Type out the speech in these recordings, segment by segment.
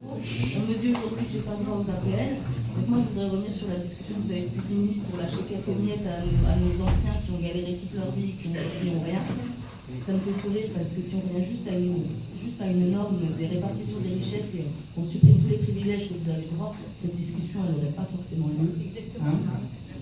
On me dit aujourd'hui que j'ai pas droit aux APL. Donc moi, je voudrais revenir sur la discussion que vous avez depuis 10 minutes pour lâcher quelques miettes à nos anciens qui ont galéré toute leur vie et qui aujourd'hui n'ont rien. Ça me fait sourire parce que si on revient juste à une norme des répartitions des richesses et on supprime tous les privilèges que vous avez droit, cette discussion elle n'aurait pas forcément lieu. Hein.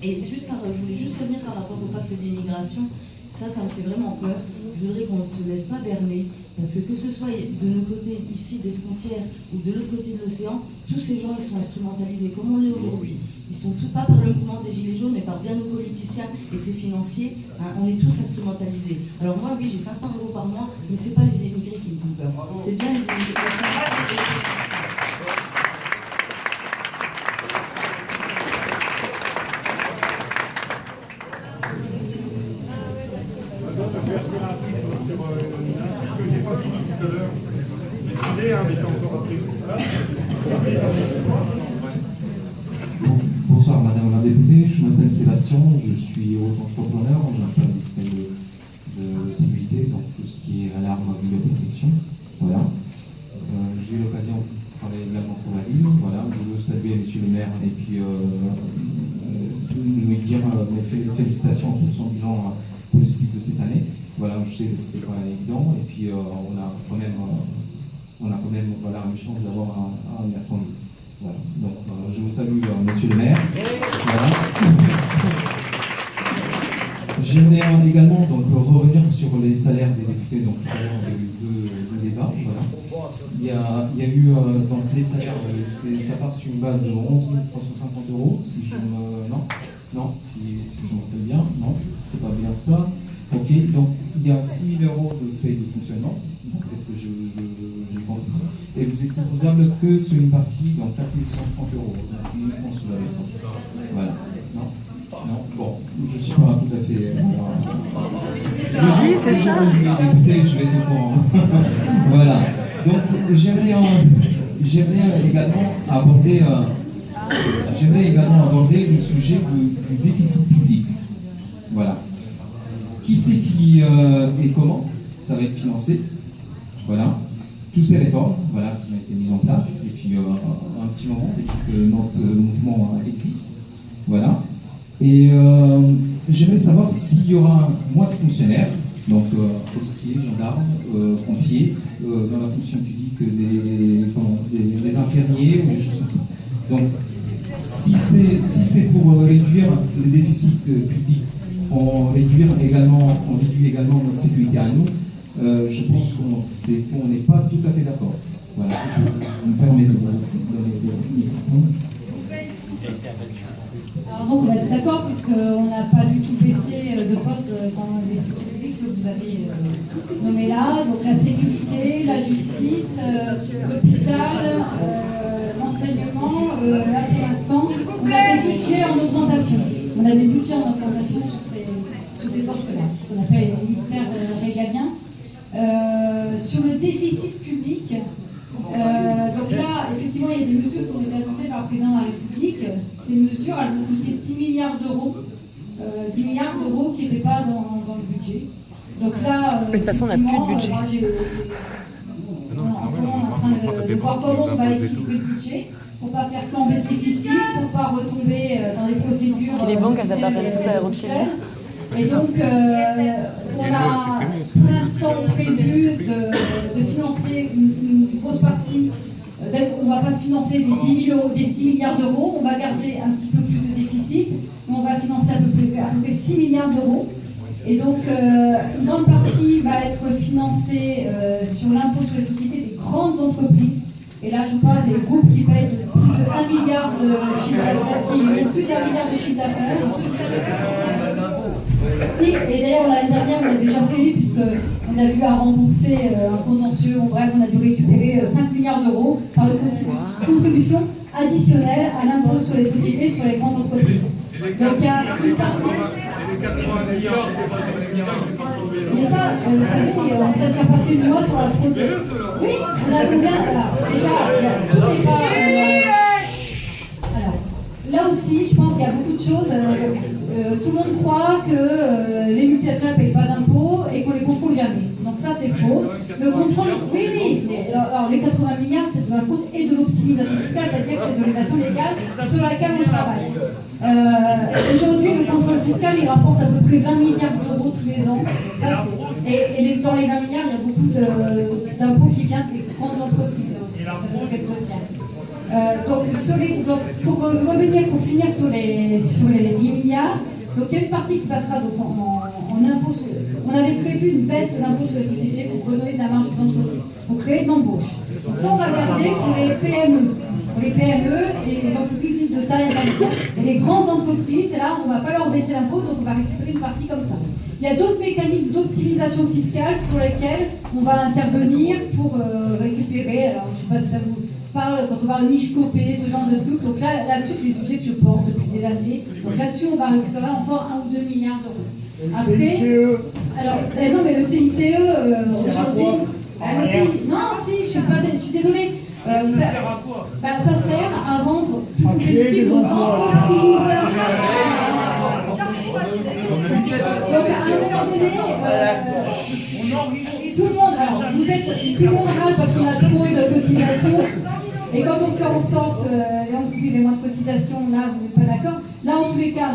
Et je voulais juste revenir par rapport au pacte d'immigration. Ça me fait vraiment peur. Je voudrais qu'on ne se laisse pas berner, parce que ce soit de nos côtés, ici, des frontières, ou de l'autre côté de l'océan, tous ces gens, ils sont instrumentalisés, comme on l'est aujourd'hui. Ils sont tous pas par le mouvement des Gilets jaunes, mais par bien nos politiciens et ces financiers. Hein, on est tous instrumentalisés. Alors moi, oui, j'ai 500 € par mois, mais c'est pas les immigrés qui me font peur. C'est bien les immigrés. Bonsoir Madame la députée, je m'appelle Sébastien, je suis auto-entrepreneur, j'installe des systèmes de sécurité, donc tout ce qui est alarme, vidéoprotection. Voilà. J'ai eu l'occasion de travailler également pour la ville. Voilà. Je veux saluer Monsieur le maire et puis lui dire mes félicitations pour son bilan positif de cette année. Voilà, je sais que c'était pas évident et puis on a quand même voilà, une chance d'avoir un maire comme lui. Voilà. Donc je vous salue Monsieur le maire. Voilà. J'aimerais également donc revenir sur les salaires des députés. Donc tout à l'heure il y a eu deux débats. Voilà. Il y a eu donc les salaires, ça part sur une base de 11 350 €. Si je me si je me rappelle bien, non, c'est pas bien ça. Ok, donc il y a 6 000 € de frais de fonctionnement, donc est-ce que j'ai compris, et vous êtes imposable que sur une partie, donc 4 130 €, donc uniquement sur la récente. Voilà, non, bon, je suis pas tout à fait... Oui, c'est ça. Je vais être au courant. Voilà, donc j'aimerais également aborder le sujet du déficit public. Voilà. Qui c'est qui et comment ça va être financé? Voilà. Toutes ces réformes voilà, qui ont été mises en place depuis un petit moment, depuis que notre mouvement existe. Voilà. Et j'aimerais savoir s'il y aura moins de fonctionnaires, donc policiers, gendarmes, pompiers, dans la fonction publique, des infirmiers ou des choses comme ça. Donc, si c'est pour réduire le déficit public, on réduit également notre sécurité à nous, je pense qu'on n'est pas tout à fait d'accord. Voilà, je me permets de vous donner le microphone. Alors donc, on va être d'accord, puisqu'on n'a pas du tout baissé de poste dans les fonctions publiques que vous avez nommées là. Donc la sécurité, la justice, l'hôpital, l'enseignement, là pour l'instant, on a des budgets en augmentation. On a des budgets en augmentation sur ces postes-là, ce qu'on appelle les ministères régaliens. Sur le déficit public, donc là, effectivement, il y a des mesures qui ont été annoncées par le président de la République. Ces mesures, elles vont coûter 10 milliards d'euros. 10 milliards d'euros qui n'étaient pas dans le budget. Donc là, de toute façon, on n'a plus de budget. En ce moment, on est en train de voir comment on va équilibrer le budget pour ne pas faire flamber le déficit, pour ne pas retomber dans les procédures. Et les banques, elles appartiennent tout à la Rothschild. Et donc, on a pour l'instant prévu de financer une grosse partie. On ne va pas financer les 10 milliards d'euros, on va garder un petit peu plus de déficit, mais on va financer à peu près 6 milliards d'euros. Et donc, une grande partie va être financée sur l'impôt sur les sociétés des grandes entreprises. Et là, je parle des groupes qui payent plus de 1 milliard de chiffre d'affaires, qui ont plus d'1 milliard de chiffre d'affaires. Si, et d'ailleurs l'année dernière on l'a déjà fait puisqu'on a eu à rembourser un contentieux, bref on a dû récupérer 5 milliards d'euros par une contribution additionnelle à l'impôt sur les sociétés sur les grandes entreprises. Donc il y a une partie... Mais ça, vous savez, on vient de faire passer une loi sur la fraude. Oui, on a combien déjà, tout n'est pas... Alors, là aussi, je pense qu'il y a beaucoup de choses. Tout le monde croit que les multinationales ne payent pas d'impôts et qu'on ne les contrôle jamais. Donc ça, c'est faux. Le contrôle, oui, mais alors, les 80 milliards, c'est de de la fraude et de l'optimisation fiscale, c'est-à-dire que c'est de l'évasion légale sur laquelle on travaille. Aujourd'hui, le contrôle fiscal, il rapporte à peu près 20 milliards d'euros tous les ans. Ça, et dans les 20 milliards, il y a beaucoup d'impôts qui viennent des grandes entreprises aussi, ça fait quelques tiers. Donc, pour revenir, pour finir sur les 10 milliards, donc il y a une partie qui passera donc, en impôt. On avait prévu une baisse de l'impôt sur les sociétés pour redonner de la marge d'entreprise, pour créer de l'embauche. Donc ça, on va regarder pour les PME. Pour les PME et les entreprises dites de taille intermédiaire. Et les grandes entreprises, et là, on ne va pas leur baisser l'impôt, donc on va récupérer une partie comme ça. Il y a d'autres mécanismes d'optimisation fiscale sur lesquels on va intervenir pour récupérer, alors je ne sais pas si ça vous parle, quand on parle de niche copée, ce genre de trucs. Donc là-dessus, c'est des sujets que je porte depuis des années. Donc là-dessus, on va récupérer encore 1 ou 2 milliards d'euros. Après, alors, non, mais le CICE, aujourd'hui. Non, si, je suis désolée. Ça sert à quoi? Ça sert à rendre plus compétitif aux entreprises. Donc, à un moment donné, tout le monde râle parce qu'on a trop de cotisations. Et quand on fait en sorte que les entreprises aient moins de cotisations, là, vous n'êtes pas d'accord. Là, en tous les cas,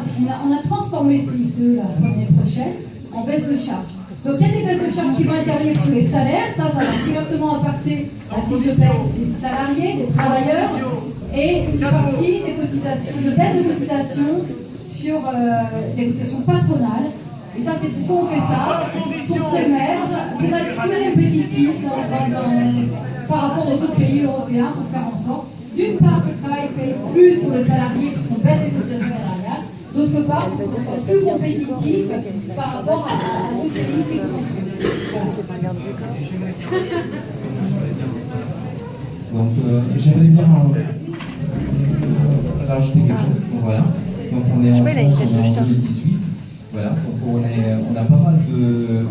on a transformé le CICE l'année prochaine en baisse de charges. Donc, il y a des baisses de charges qui vont intervenir sur les salaires. Ça va directement impacter la fiche de paie des salariés, des travailleurs, et une partie des cotisations, de baisse de cotisations sur des cotisations patronales. Et ça, c'est pourquoi on fait ça, pour se mettre, pour être plus compétitif par rapport aux autres pays européens, pour faire en sorte, d'une part, que le travail paye plus pour le salarié, puisqu'on baisse les cotisations salariales, d'autre part, pour qu'on soit plus compétitif par rapport à d'autres pays qui nous ont fait. Donc, j'aimerais bien rajouter quelque chose. Donc, voilà. Donc, on est en France, on est en 2018. Voilà. Donc, on a pas mal de.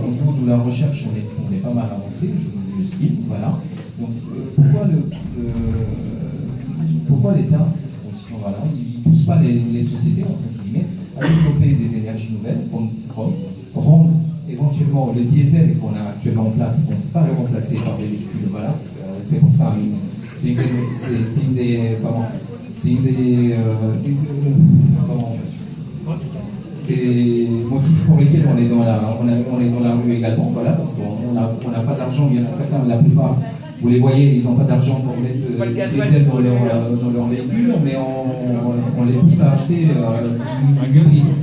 Au niveau de la recherche, on est pas mal avancé, j'estime. Voilà. Donc, pourquoi l'État, voilà, il ne pousse pas les sociétés, entre guillemets, à développer des énergies nouvelles, comme rendre éventuellement le diesel qu'on a actuellement en place, on ne peut pas le remplacer par des véhicules, voilà, c'est pour ça, c'est une des motifs pour lesquels on est dans la rue également, voilà, parce qu'on n'a pas d'argent, il y en a certains, la plupart, vous les voyez, ils n'ont pas d'argent pour mettre du diesel dans leur véhicule, mais on les pousse à acheter un hybride.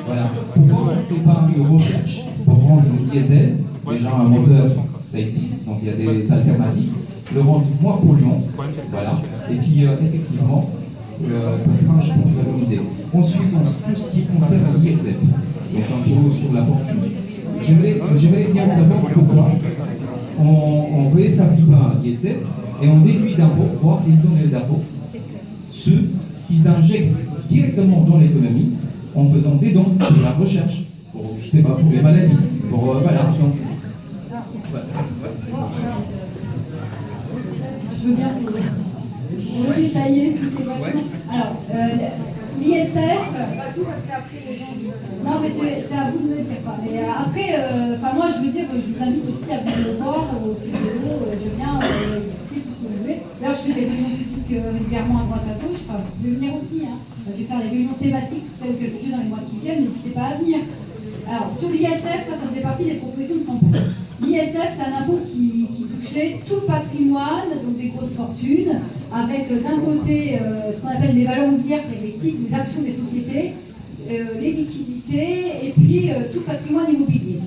Voilà. Pourquoi on ne fait pas une recherche pour rendre le diesel, déjà un moteur, ça existe, donc il y a des alternatives, le rendre moins polluant, voilà, et puis effectivement, ça sera, je pense, la bonne idée. Ensuite, tout ce qui concerne l'ISF, donc un peu sur la fortune. J'aimerais bien savoir pourquoi on ne rétablit pas l'ISF et on déduit d'impôts, voire exonère d'impôts, ceux qu'ils injectent directement dans l'économie en faisant des dons de la recherche, pour, je sais pas, pour les maladies, pour voilà. Donc, je veux bien vous détailler toutes les questions. Alors, l'ISF, pas tout parce qu'après les gens. Non, mais c'est à vous de me le dire. Mais après, moi je veux dire, je vous invite aussi à venir me voir au fil de l'eau. Je viens discuter tout ce que vous voulez. Là, je fais des réunions publiques régulièrement à droite à gauche. Enfin, vous pouvez venir aussi. Hein. Je vais faire des réunions thématiques sur tel ou tel sujet dans les mois qui viennent. N'hésitez pas à venir. Alors, sur l'ISF, ça faisait partie des propositions de campagne. L'ISF, c'est un impôt qui touchait tout le patrimoine, donc des grosses fortunes, avec d'un côté ce qu'on appelle les valeurs mobilières, c'est les titres, les actions des sociétés, les liquidités, et puis tout le patrimoine immobilier.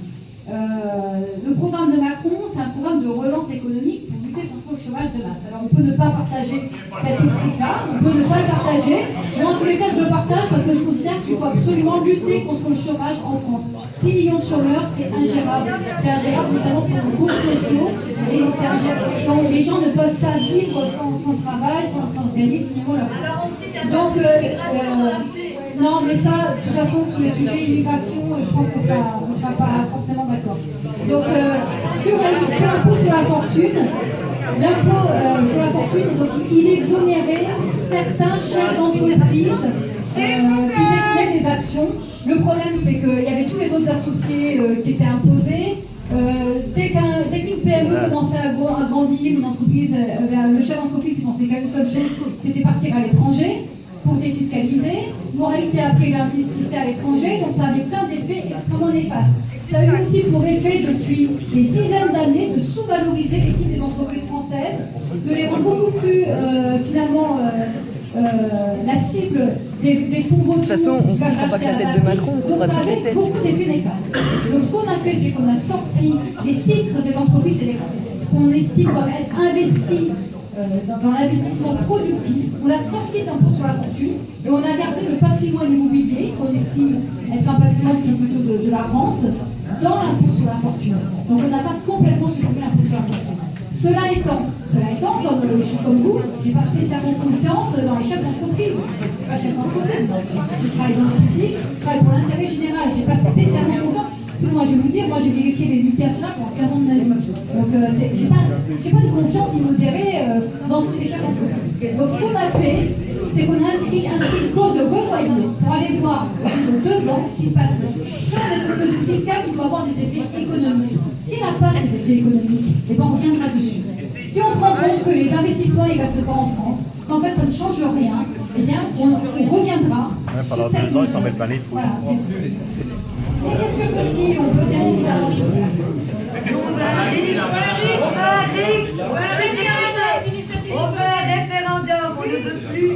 Le programme de Macron, c'est un programme de relance économique pour lutter contre le chômage de masse. Alors on peut ne pas partager cette optique-là, on peut ne pas le partager. Moi, en tous les cas, je le partage parce que je considère qu'il faut absolument lutter contre le chômage en France. 6 millions de chômeurs, c'est ingérable. C'est ingérable notamment pour les groupes sociaux. Et c'est ingérable. Donc les gens ne peuvent pas vivre sans travail, sans gagner finalement leur vie. Donc, non, mais ça, de toute façon, sur les sujets immigration, je pense qu'on ne sera pas forcément d'accord. Donc, sur l'impôt sur la fortune, donc, il exonérait certains chefs d'entreprise qui détenaient des actions. Le problème, c'est qu'il y avait tous les autres associés qui étaient imposés. Dès qu'une PME commençait à grandir, une entreprise, le chef d'entreprise il pensait qu'à une seule chose, c'était partir à l'étranger pour défiscaliser. Moralité après, il investissait à l'étranger, donc ça avait plein d'effets extrêmement néfastes. Ça a eu aussi pour effet depuis des dizaines d'années de sous-valoriser les titres des entreprises françaises, de les rendre beaucoup plus finalement la cible des fonds vautours. De toute façon, on ne comprend pas que la tête de Macron, on donc comprend ça toutes les avait têtes. beaucoup d'effets néfastes. Donc ce qu'on a fait, c'est qu'on a sorti les titres des entreprises et ce qu'on estime comme être investis dans l'investissement productif. On l'a sorti d'impôt sur la fortune et on a gardé le patrimoine immobilier qu'on estime être un patrimoine qui est plutôt de la rente dans l'impôt sur la fortune. Donc on n'a pas complètement supprimé l'impôt sur la fortune. Cela étant, comme je suis comme vous, j'ai pas spécialement confiance dans les chefs d'entreprise. Je ne suis pas chef d'entreprise, je travaille dans le public, je travaille pour l'intérêt général, j'ai pas spécialement confiance. Moi, je vais vous dire, moi j'ai vérifié les multinationales pendant 15 ans de ma vie. Donc j'ai pas de confiance immodérée dans tous ces chefs d'entreprise. Donc ce qu'on a fait, c'est qu'on a inscrit une clause de revoyure pour aller voir au bout de 2 ans ce qui se passe. Ça, on est sur une mesure fiscale qui doit avoir des effets économiques. S'il n'a pas ces effets économiques, eh ben, on reviendra dessus. Si on se rend compte que les investissements ne restent pas en France, qu'en fait ça ne change rien, eh bien on reviendra sur cette mesure. s'en mettent pas les fous. Voilà, mais bien sûr que si, on peut bien évidemment le faire. On veut un référendum, on ne veut plus de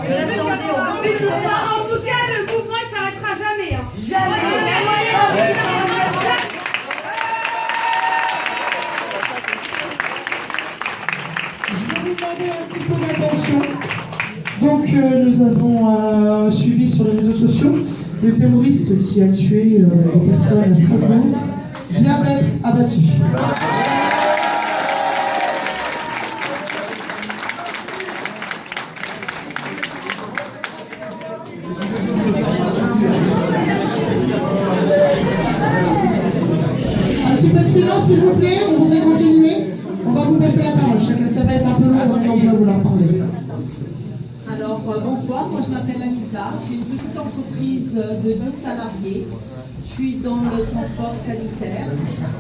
la santé, on veut plus de ça. En tout cas, le mouvement il s'arrêtera jamais. Hein. Je vais vous demander un petit peu d'attention. Donc nous avons suivi sur les réseaux sociaux le terroriste qui a tué une personne à Strasbourg vient d'être abattu. Un petit peu de silence s'il vous plaît, on voudrait continuer. On va vous passer la parole, chacun, ça va être un peu long et on va vouloir parler. Alors, bonsoir, moi je m'appelle Anita, j'ai une petite entreprise de 10 salariés. Je suis dans le transport sanitaire.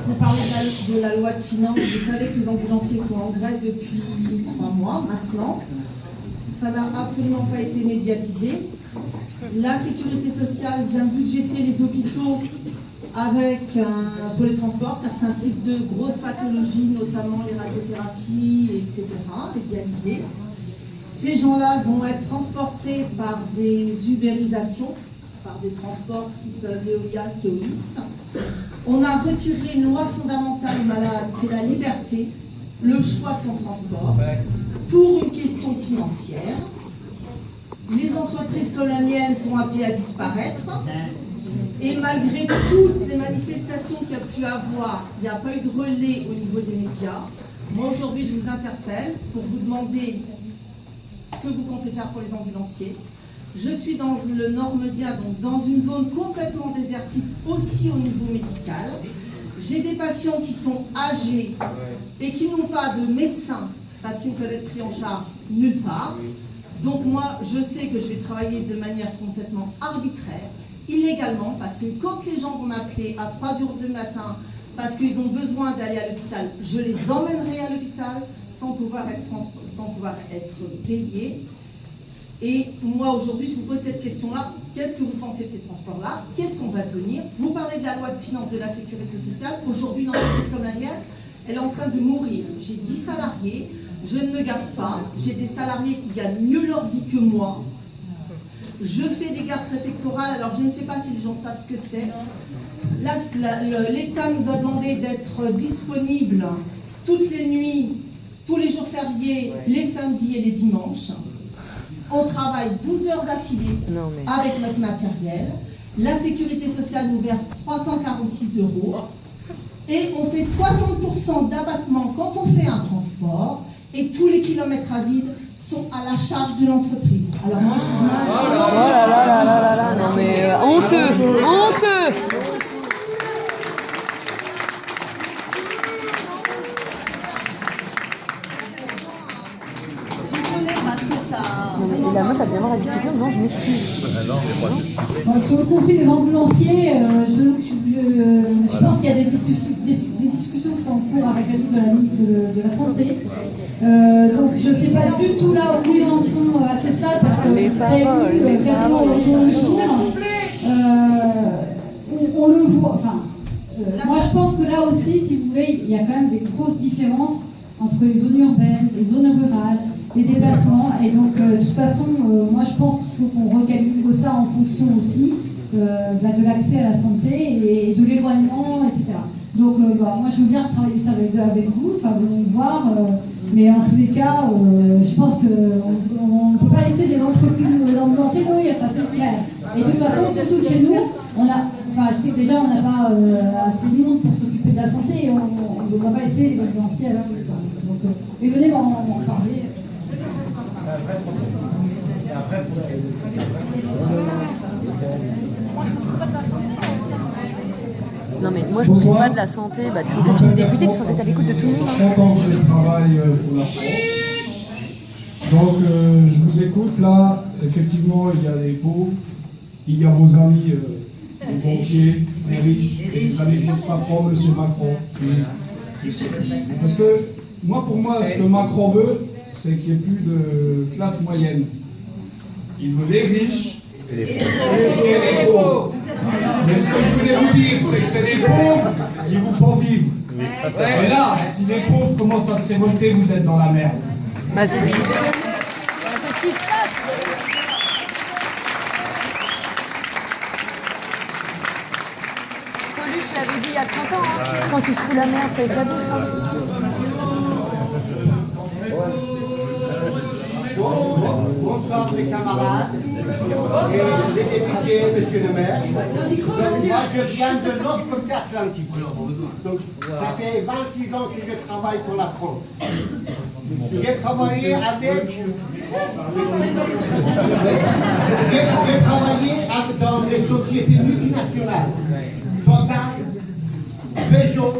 Vous parlez de la loi de finances, vous savez que les ambulanciers sont en grève depuis 3 mois maintenant. Ça n'a absolument pas été médiatisé. La sécurité sociale vient budgéter les hôpitaux avec, pour les transports, certains types de grosses pathologies, notamment les radiothérapies, etc., les dialysés. Ces gens-là vont être transportés par des ubérisations, par des transports type Veolia, Keolis. On a retiré une loi fondamentale aux malades, c'est la liberté, le choix de son transport, pour une question financière. Les entreprises comme la mienne sont appelées à disparaître. Et malgré toutes les manifestations qu'il y a pu avoir, il n'y a pas eu de relais au niveau des médias. Moi aujourd'hui je vous interpelle pour vous demander ce que vous comptez faire pour les ambulanciers. Je suis dans le Nord-Meusien, donc dans une zone complètement désertique, aussi au niveau médical. J'ai des patients qui sont âgés et qui n'ont pas de médecin parce qu'ils ne peuvent être pris en charge nulle part. Donc moi, je sais que je vais travailler de manière complètement arbitraire, illégalement, parce que quand les gens vont m'appeler à 3 h du matin parce qu'ils ont besoin d'aller à l'hôpital, je les emmènerai à l'hôpital sans pouvoir être payés. Et moi, aujourd'hui, je vous pose cette question-là. Qu'est-ce que vous pensez de ces transports-là? Qu'est-ce qu'on va devenir? Vous parlez de la loi de finances de la sécurité sociale. Aujourd'hui, une entreprise comme la mienne, elle est en train de mourir. J'ai 10 salariés, je ne me garde pas. J'ai des salariés qui gagnent mieux leur vie que moi. Je fais des gardes préfectorales, alors je ne sais pas si les gens savent ce que c'est. Là, l'État nous a demandé d'être disponible toutes les nuits, tous les jours fériés, les samedis et les dimanches. On travaille 12 heures d'affilée avec notre matériel. La sécurité sociale nous verse 346 €. Et on fait 60% d'abattement quand on fait un transport. Et tous les kilomètres à vide sont à la charge de l'entreprise. Alors moi, je vous demande... Oh là là là là là là, non mais honteux, honteux. J'y connais parce que ça... Non, mais et la meuf, elle vient voir la députée en disant je m'excuse. Sur le conflit des ambulanciers, je pense qu'il y a des discussions qui sont en cours avec la ministre de la Santé. Donc je ne sais pas du tout là où ils en sont à ce stade, parce que vous avez vu quasiment le jour. On le voit, enfin, moi je pense que là aussi, si vous voulez, il y a quand même des grosses différences entre les zones urbaines, les zones rurales, les déplacements, et donc de toute façon, moi je pense qu'il faut qu'on recalcule ça en fonction aussi de l'accès à la santé et de l'éloignement, etc. Donc moi je veux bien retravailler ça avec vous, enfin venez me voir, mais en tous les cas, je pense qu'on ne peut pas laisser des entreprises d'ambulanciers mourir, ça c'est clair. Et de toute façon, surtout chez nous, je sais que déjà on n'a pas assez de monde pour s'occuper de la santé et on ne doit pas laisser les ambulanciers à leur rue. Donc, mais venez m'en parler. Non mais moi je ne m'occupe pas de la santé, bah, t'es censée être une députée, t'es censée être à l'écoute de tout le monde. 30 ans que je travaille pour la France. Donc je vous écoute là, effectivement il y a les pauvres, il y a vos amis les banquiers, les riches, et vous allez dire patron, M. Macron. Parce que pour moi, ce que Macron veut, c'est qu'il n'y ait plus de classe moyenne. Il veut les riches et les pauvres. Mais ce que je voulais vous dire, c'est que c'est les pauvres qui vous font vivre. Et là, si les pauvres commencent à se révolter, vous êtes dans la merde. Bah, c'est ce qui se passe. Coluche l'avait dit il y a 30 ans, hein. Quand tu se fous la merde, ça éclabousse. Bonsoir les camarades et les députés, monsieur le maire. Donc, moi je viens de l'autre côté atlantique. Donc ça fait 26 ans que je travaille pour la France. J'ai travaillé dans des sociétés multinationales. Total, Peugeot,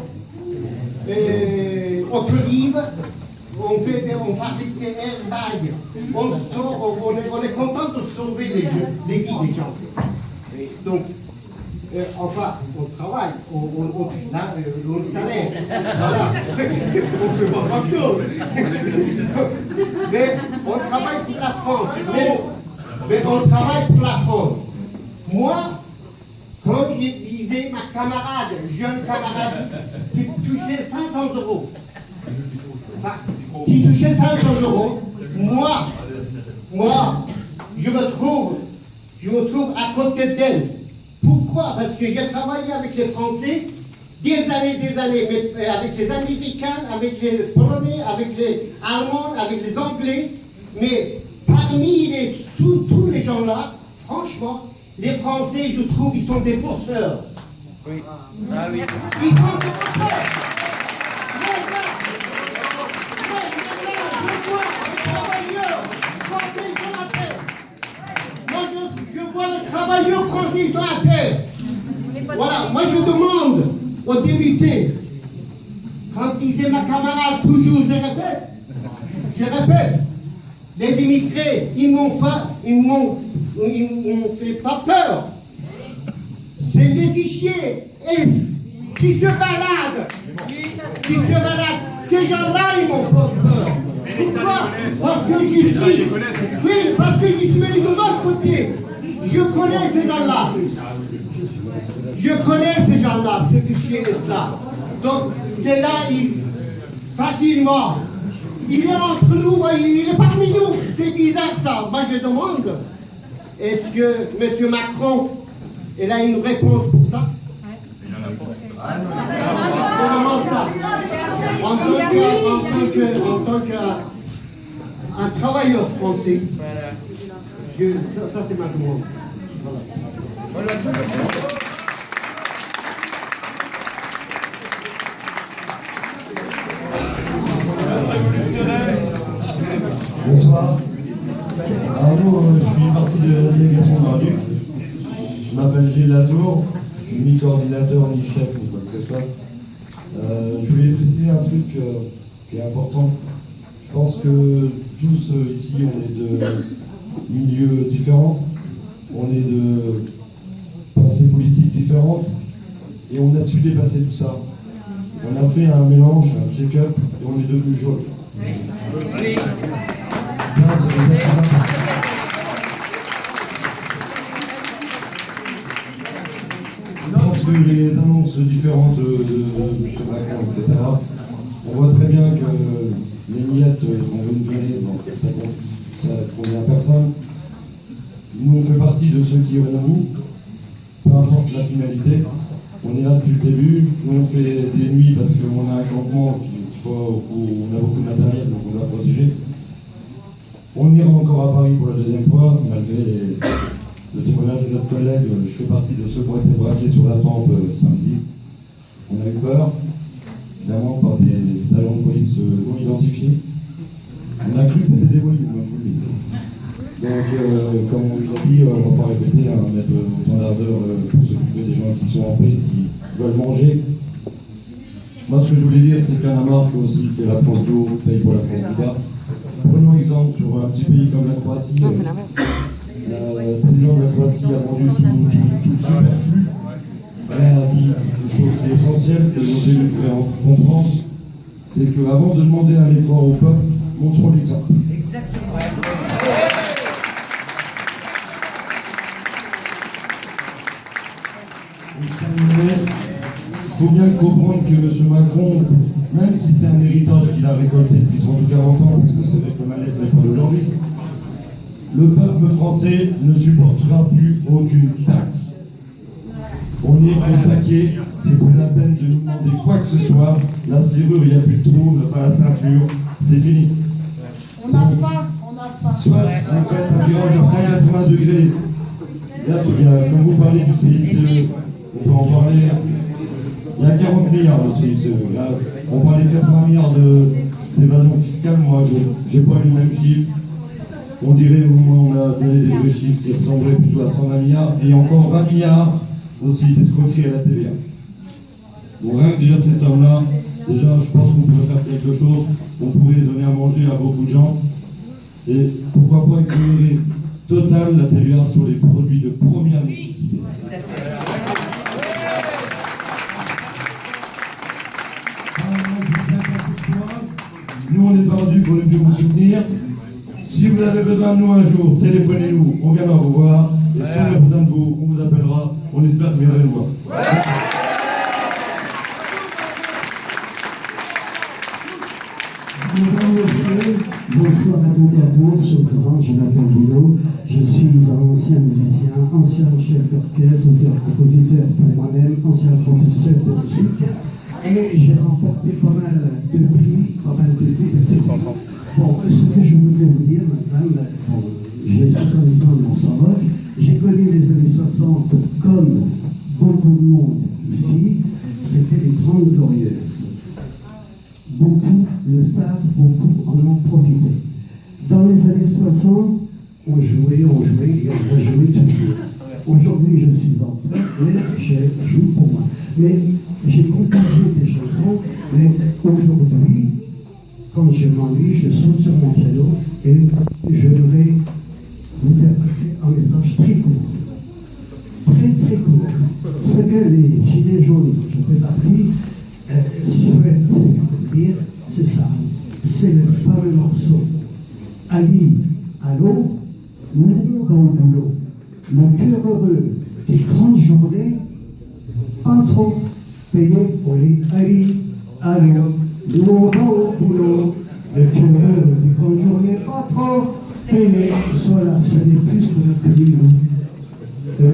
Autoliv. On fabrique des airbags. On est content de sauver les vies des gens. Donc, enfin, on travaille, on salaire. Voilà. On fait pas grand-chose. Mais on travaille pour la France. Mais on travaille pour la France. Moi, quand j'ai visé ma camarade, jeune camarade, qui touchait 500 €. Qui touchait 500 €, moi, je me trouve à côté d'elle. Pourquoi? Parce que j'ai travaillé avec les Français des années, mais avec les Américains, avec les Polonais, avec les Allemands, avec les Anglais. Mais parmi tous les gens-là, franchement, les Français, je trouve, ils sont des bosseurs. Oui. Ah oui. Ils sont des bosseurs. Je vois les travailleurs français, ils sont à terre. Voilà, moi je demande aux députés, comme disait ma camarade toujours, je répète, les immigrés, ils m'ont fait pas peur. C'est les fichiers S qui se baladent. Ces gens-là, ils m'ont fait peur. Pourquoi? Parce que j'y suis. Oui, parce que j'y suis allé de l'autre côté. Je connais ces gens-là. Ces fichiers S-là. Donc, c'est là, facilement. Il est entre nous, il est parmi nous. C'est bizarre ça. Moi, je demande, est-ce que M. Macron, il a une réponse pour ça? Je demande ça. En tant qu'un travailleur français, ça c'est ma demande. Voilà. Bonsoir. Alors nous, je fais partie de la délégation de Radio. Je m'appelle Gilles Latour, je suis ni coordinateur ni chef ni quoi que ce soit. Je voulais préciser un truc qui est important. Je Je pense que tous ici, on est de milieux différents, on est de pensées politiques différentes, et on a su dépasser tout ça. On a fait un mélange, un check-up, et on est devenu jaune. Oui. Ça, c'est je pense que les annonces différentes de M. Macron, etc., on voit très bien que les miettes qu'on veut nous donner, ça ne convient à personne. Nous, on fait partie de ceux qui auront goût, peu importe la finalité. On est là depuis le début. Nous, on fait des nuits parce qu'on a un campement on a beaucoup de matériel, donc on doit protéger. On ira encore à Paris pour la deuxième fois, malgré le témoignage de notre collègue. Je fais partie de ceux qui ont été braqués sur la tempe samedi. On a eu peur, évidemment, par des agents de police non identifiés. On a cru que c'était des voyous, moi je vous le dis. Donc, comme on l'a dit, on va pas répéter, mettre autant d'ardeur pour s'occuper des gens qui sont en paix, qui veulent manger. Moi, ce que je voulais dire, c'est qu'il y en a marre aussi que la France du haut paye pour la France du bas. Prenons exemple sur un petit pays comme la Croatie. Non, c'est l'inverse. Le président de la Croatie a vendu tout le superflu. Elle a dit une chose qui est essentielle, que nos élus devraient comprendre, c'est qu'avant de demander un effort au peuple, montrons l'exemple. Exactement. Il faut bien comprendre que M. Macron, même si c'est un héritage qu'il a récolté depuis 30 ou 40 ans, parce que c'est vrai que le malaise n'est pas d'aujourd'hui, le peuple français ne supportera plus aucune taxe. On est au taquet, c'est plus la peine de nous demander quoi que ce soit. La serrure, il n'y a plus de trou, enfin la ceinture, c'est fini. On a faim, on a faim. Soit vous faites un virage à 180 degrés, comme vous parlez du CICE, on peut en parler. Il y a 40 milliards de CICE. Là, on parlait de 80 milliards d'évasion fiscale. Moi, je n'ai pas eu le même chiffre. On dirait au moment où on a donné des vrais chiffres qui ressemblaient plutôt à 120 milliards. Et encore 20 milliards aussi d'escroquerie à la TVA. Bon, rien que déjà de ces sommes-là, déjà, je pense qu'on pourrait faire quelque chose. On pourrait donner à manger à beaucoup de gens. Et pourquoi pas exonérer total la TVA sur les produits de première nécessité. Nous, on est perdus pour ne plus vous soutenir. Si vous avez besoin de nous un jour, téléphonez-nous, on viendra vous voir. Et si on a besoin de vous, on vous appellera. On espère que vous viendrez nous voir. Bonsoir à toutes et à tous, je me présente, je m'appelle Guido, je suis un ancien musicien, ancien chef d'orchestre, auteur-compositeur par moi-même, ancien professeur de musique, et j'ai remporté pas mal de prix, etc. Bon, ce que je voudrais vous dire, madame, bon, j'ai 70 ans de mon cerveau, j'ai connu les années 60 comme beaucoup de monde ici, c'était les 30 glorieuses. Beaucoup le savent, beaucoup en ont profité. Dans les années 60, on jouait et on va jouer toujours. Aujourd'hui, je suis en train, mais je joue pour moi. Mais j'ai composé des chansons, mais aujourd'hui, quand je m'ennuie, je saute sur mon piano et je voudrais vous faire passer un message très court. Très court. Ce que les Gilets jaunes, dont je fais partie, souhaitent dire, c'est ça. C'est le fameux morceau. Ali, allô, nous dans le boulot. Le cœur heureux des grandes journées, pas trop payé pour les Ali, allô, nous dans le boulot. Le cœur heureux des grandes journées, pas trop payé. Voilà, ce n'est plus que notre pays, nous,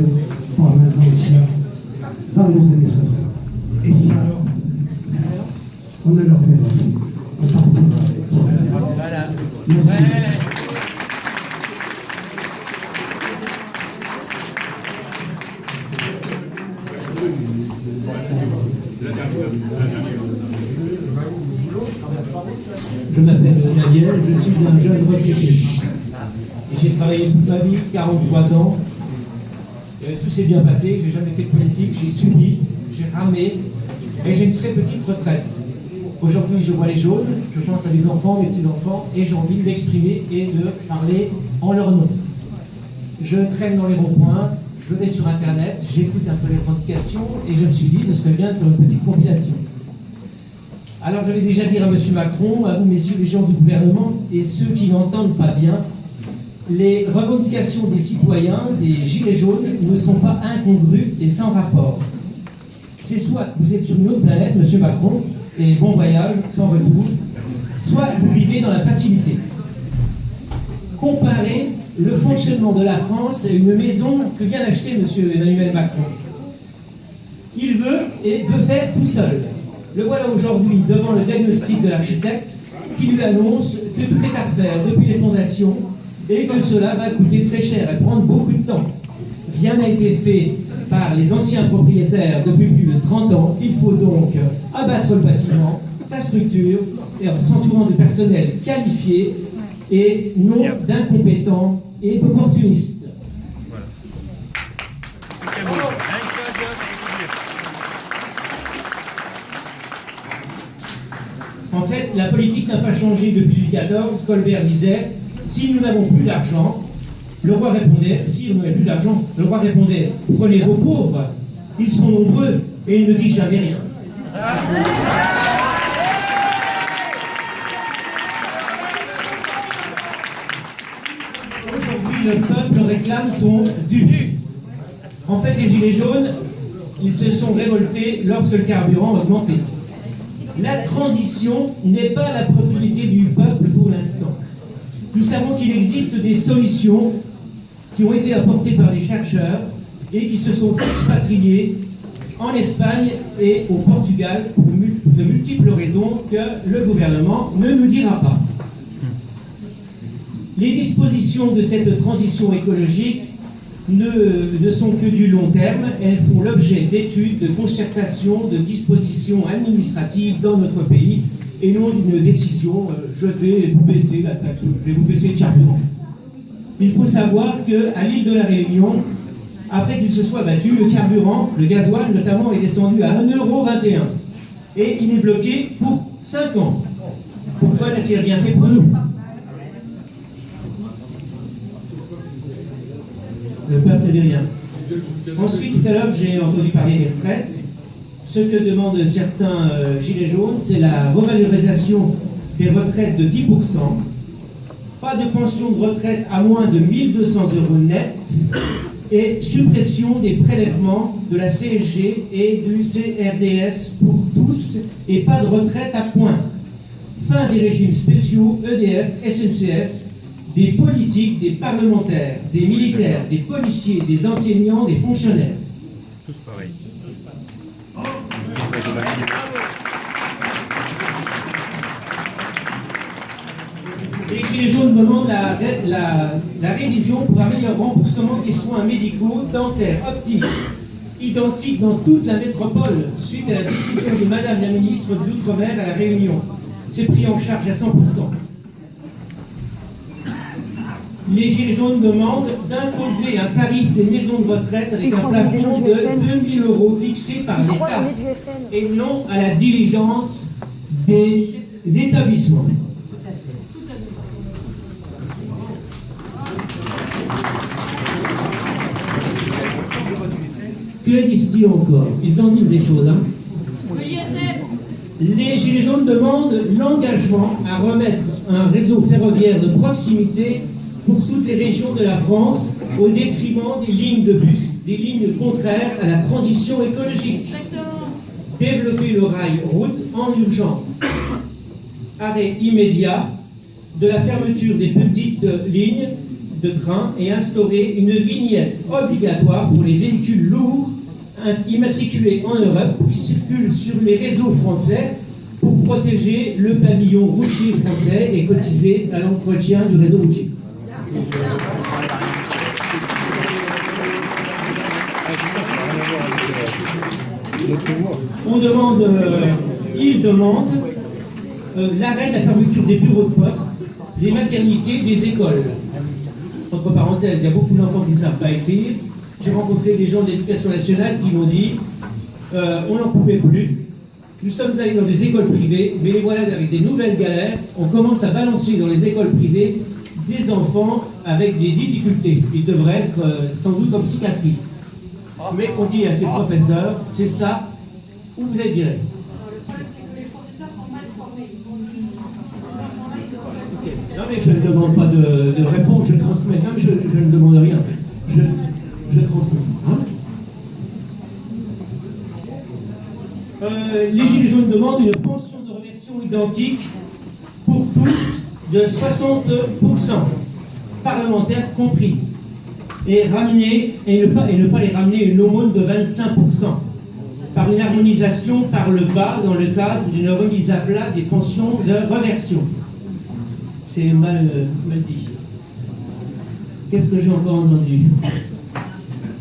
par l'intention, dans les années 60. Et ça, on a leur père aussi. On partira avec. Voilà. Merci. Je m'appelle Daniel, je suis un jeune retraité. J'ai travaillé toute ma vie, 43 ans. Tout s'est bien passé, j'ai jamais fait de politique, j'ai subi, j'ai ramé, et j'ai une très petite retraite. Aujourd'hui, je vois les jaunes, je pense à mes enfants, mes petits-enfants, et j'ai envie de m'exprimer et de parler en leur nom. Je traîne dans les ronds-points, je vais sur Internet, j'écoute un peu les revendications, et je me suis dit, ce serait bien de faire une petite compilation. Alors, je vais déjà dire à M. Macron, à vous, messieurs les gens du gouvernement, et ceux qui n'entendent pas bien, les revendications des citoyens, des gilets jaunes, ne sont pas incongrues et sans rapport. C'est soit vous êtes sur une autre planète, M. Macron, et bon voyage, sans retour, soit vous vivez dans la facilité. Comparez le fonctionnement de la France à une maison que vient d'acheter M. Emmanuel Macron. Il veut et veut faire tout seul. Le voilà aujourd'hui devant le diagnostic de l'architecte qui lui annonce que tout est à refaire depuis les fondations et que cela va coûter très cher et prendre beaucoup de temps. Rien n'a été fait par les anciens propriétaires depuis plus de 30 ans. Il faut donc abattre le bâtiment, sa structure, et en s'entourant de personnel qualifié et non d'incompétents et d'opportunistes. En fait, la politique n'a pas changé depuis Louis XIV. Colbert disait « Si nous n'avons plus d'argent », le roi répondait « Si vous n'avez plus d'argent », le roi répondait « Prenez vos pauvres, ils sont nombreux et ils ne disent jamais rien. » Aujourd'hui, le peuple réclame son dû. En fait, les gilets jaunes, ils se sont révoltés lorsque le carburant a augmenté. La transition n'est pas la propriété du peuple pour l'instant. Nous savons qu'il existe des solutions qui ont été apportées par les chercheurs et qui se sont expatriées en Espagne et au Portugal pour de multiples raisons que le gouvernement ne nous dira pas. Les dispositions de cette transition écologique ne sont que du long terme. Elles font l'objet d'études, de concertations, de dispositions administratives dans notre pays et non d'une décision je vais vous baisser la taxe, je vais vous baisser le carburant. Il faut savoir qu'à l'île de la Réunion, après qu'il se soit battu, le carburant, le gasoil notamment, est descendu à 1,21 € et il est bloqué pour 5 ans. Pourquoi n'a-t-il rien fait pour nous? Le peuple ne dit rien. Ensuite, tout à l'heure, j'ai entendu parler des retraites. Ce que demandent certains gilets jaunes, c'est la revalorisation des retraites de 10%, pas de pension de retraite à moins de 1 200 € net, et suppression des prélèvements de la CSG et du CRDS pour tous, et pas de retraite à point. Fin des régimes spéciaux, EDF, SNCF, des politiques, des parlementaires, des militaires, des policiers, des enseignants, des fonctionnaires. Tous pareils. Les Gilets jaunes demandent la révision pour un meilleur remboursement des soins médicaux, dentaires, optiques, identiques dans toute la métropole, suite à la décision de Madame la ministre de l'Outre-mer à la Réunion. C'est pris en charge à 100%. Les Gilets jaunes demandent d'imposer un tarif des maisons de retraite avec un plafond de 2 000 € fixé par l'État et non à la diligence des établissements. Que disent-ils encore? Ils en disent des choses, hein. Les Gilets jaunes demandent l'engagement à remettre un réseau ferroviaire de proximité pour toutes les régions de la France, au détriment des lignes de bus, des lignes contraires à la transition écologique. Développer le rail route en urgence. Arrêt immédiat de la fermeture des petites lignes de train et instaurer une vignette obligatoire pour les véhicules lourds immatriculés en Europe qui circulent sur les réseaux français pour protéger le pavillon routier français et cotiser à l'entretien du réseau routier. Il demande l'arrêt de la fermeture des bureaux de poste, des maternités, des écoles. Entre parenthèses, il y a beaucoup d'enfants qui ne savent pas écrire. J'ai rencontré des gens de l'éducation nationale qui m'ont dit on n'en pouvait plus. Nous sommes allés dans des écoles privées, mais les voilà avec des nouvelles galères. On commence à balancer dans les écoles privées des enfants avec des difficultés. Ils devraient être sans doute en psychiatrie. Mais on dit à ces professeurs, c'est ça où vous êtes direct. Le problème, c'est que les professeurs sont mal formés. Ces enfants-là, ils doivent Okay. Non mais je ne demande pas de réponse, je transmets. Non mais je ne demande rien. Je transmets. Hein? Les Gilets jaunes demandent une pension de réversion identique pour tous de 60%, parlementaires compris, et ne pas les ramener une aumône de 25%, par une harmonisation par le bas dans le cadre d'une remise à plat des pensions de réversion. C'est mal dit. Qu'est-ce que j'ai encore entendu?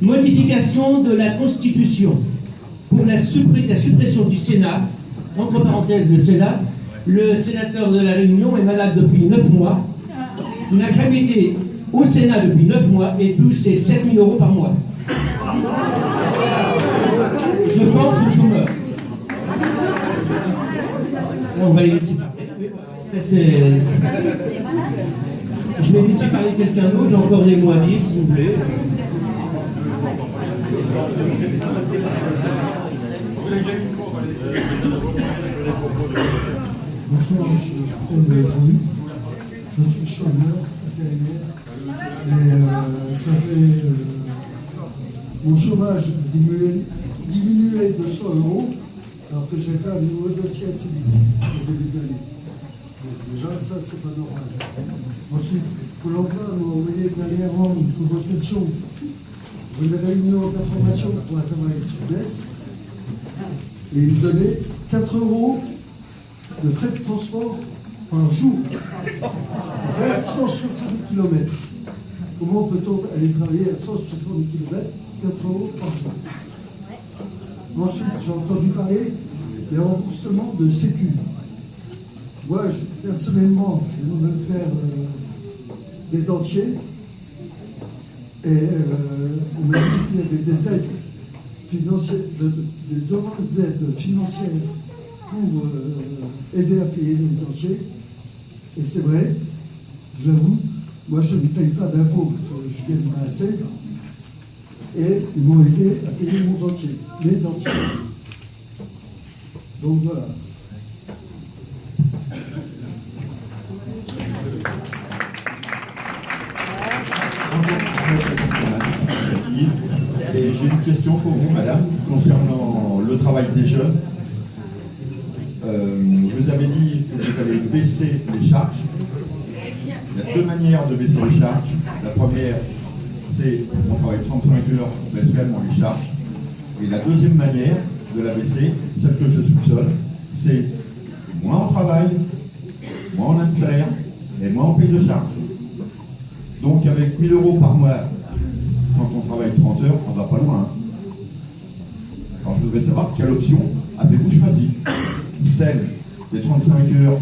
Modification de la Constitution. Pour la suppression du Sénat, entre parenthèses le Sénat, le sénateur de la Réunion est malade depuis 9 mois, il n'a jamais été au Sénat depuis 9 mois et touche ses 7 000 € par mois. Je pense au chômeur. On va les laisser parler. En fait, je vais laisser parler quelqu'un d'autre, j'ai encore des mots à dire, s'il vous plaît. Bonsoir, je m'appelle Jean-Luc. Je suis chômeur, intérimaire. Et ça fait. Mon chômage a diminué de 100 €, alors que j'ai fait un nouveau dossier assez vite au début de l'année. Donc déjà, ça, c'est pas normal. Ensuite, pour l'emploi, on m'a envoyé dernièrement une convocation pour une réunion d'information pour un travail sur DES. Et il me donnait 4 € de frais de transport par jour, vers 160 km. Comment peut-on aller travailler à 160 km, 4 € par jour? Ensuite, j'ai entendu parler des remboursements de Sécu. Moi, personnellement, je vais me faire des dentiers. Et on m'a dit qu'il y avait des aides financières, des demandes d'aide financière pour aider à payer les dentiers. Et c'est vrai, je l'avoue, moi je ne paye pas d'impôts parce que je gagne pas assez. Et ils m'ont aidé à payer mon dentier, mes dentiers. Donc voilà. Et j'ai une question pour vous, madame, concernant le travail des jeunes. Vous avez dit que vous allez baisser les charges. Il y a deux manières de baisser les charges. La première, c'est on travaille 35 heures, on baisse réellement les charges. Et la deuxième manière de la baisser, celle que je soupçonne, c'est moins on travaille, moins on a de salaire, et moins on paye de charges. Donc avec 1 000 € par mois, quand on travaille 30 heures, on ne va pas loin. Alors je voudrais savoir quelle option avez-vous choisi? Celle des 35 heures